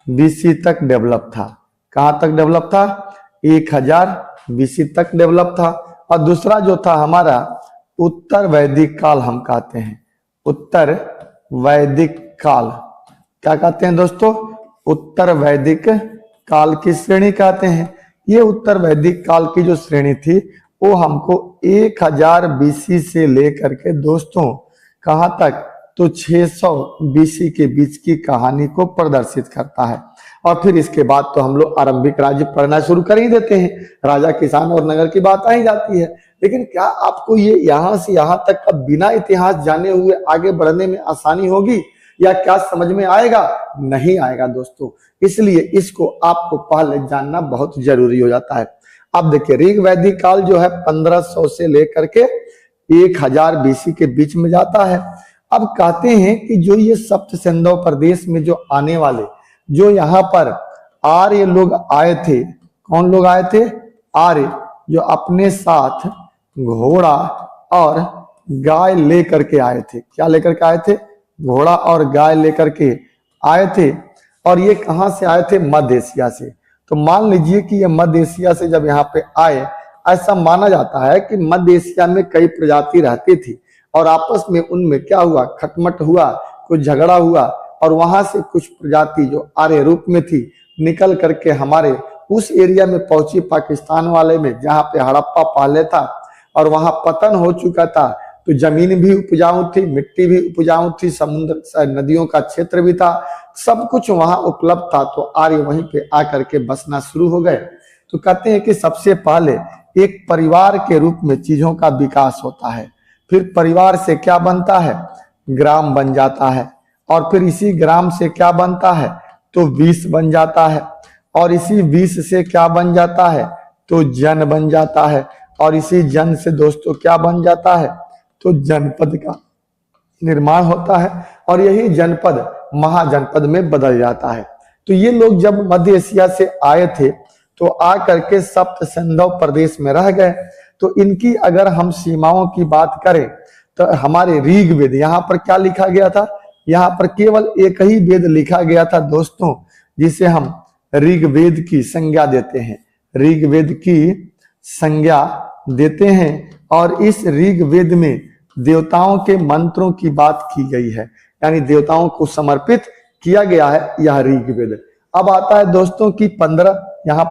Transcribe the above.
BC तक develop था। कहां तक डेवलप था? 1000 बीसी तक डेवलप था। और दूसरा जो था हमारा उत्तर वैदिक काल हम कहते हैं। उत्तर वैदिक काल क्या कहते हैं दोस्तों? उत्तर वैदिक काल की श्रेणी कहते हैं। ये उत्तर वैदिक काल की जो श्रेणी थी वो हमको 1000 बीसी से लेकर के दोस्तों कहां तक? तो 600 बीसी के बीच की कहानी को प्रदर्शित करता है। और फिर इसके बाद तो हम लोग आरंभिक राज्य पढ़ना शुरू कर ही देते हैं। राजा, किसान और नगर की बात आ ही जाती है। लेकिन क्या आपको ये यहां से यहां तक का बिना इतिहास जाने हुए आगे बढ़ने में आसानी होगी या क्या समझ में आएगा? नहीं आएगा दोस्तों। इसलिए इसको आपको पहले जानना बहुत जरूरी हो जाता है। अब देखिए, ऋग वैदिक काल जो है 1500 से लेकर के 1000 बीसी के बीच में जाता है। अब कहते हैं कि जो ये सप्त सिंधु प्रदेश में जो आने वाले जो यहाँ पर आर्य लोग आए थे, कौन लोग आए थे? आर्य, जो अपने साथ घोड़ा और गाय लेकर के आए थे। क्या लेकर के आए थे? घोड़ा और गाय लेकर के आए थे। और ये कहां से आए थे? मध्य एशिया से। तो मान लीजिए कि ये मध्य एशिया से जब यहाँ पे आए, ऐसा माना जाता है कि मध्य एशिया में कई प्रजाति रहती थी और आपस में उनमें क्या हुआ? खटमट हुआ, कुछ झगड़ा हुआ और वहां से कुछ प्रजाति जो आर्य रूप में थी निकल करके हमारे उस एरिया में पहुंची, पाकिस्तान वाले में, जहां पे हड़प्पा पहले था और वहां पतन हो चुका था। तो जमीन भी उपजाऊ थी, मिट्टी भी उपजाऊ थी, समुद्र नदियों का क्षेत्र भी था, सब कुछ वहां उपलब्ध था। तो आर्य वहीं पे आकर के बसना शुरू हो गए। तो कहते हैं कि सबसे पहले एक परिवार के रूप में चीजों का विकास होता है। फिर परिवार से क्या बनता है? ग्राम बन जाता है। और फिर इसी ग्राम से क्या बनता है? तो विष बन जाता है। और इसी विष से क्या बन जाता है? तो जन बन जाता है। और इसी जन से दोस्तों क्या बन जाता है? तो जनपद का निर्माण होता है। और यही जनपद महाजनपद में बदल जाता है। तो ये लोग जब मध्य एशिया से आए थे तो आ करके सप्त सिंधु प्रदेश में रह गए। तो इनकी अगर हम सीमाओं की बात करें तो हमारे ऋग्वेद, यहाँ पर क्या लिखा गया था? यहाँ पर केवल एक ही वेद लिखा गया था दोस्तों, जिसे हम ऋग्वेद की संज्ञा देते हैं। ऋग्वेद की संज्ञा देते हैं। और इस ऋग्वेद में देवताओं के मंत्रों की बात की गई है, यानी देवताओं को समर्पित किया गया है यह ऋग्वेद। अब आता है दोस्तों की 15 यहाँ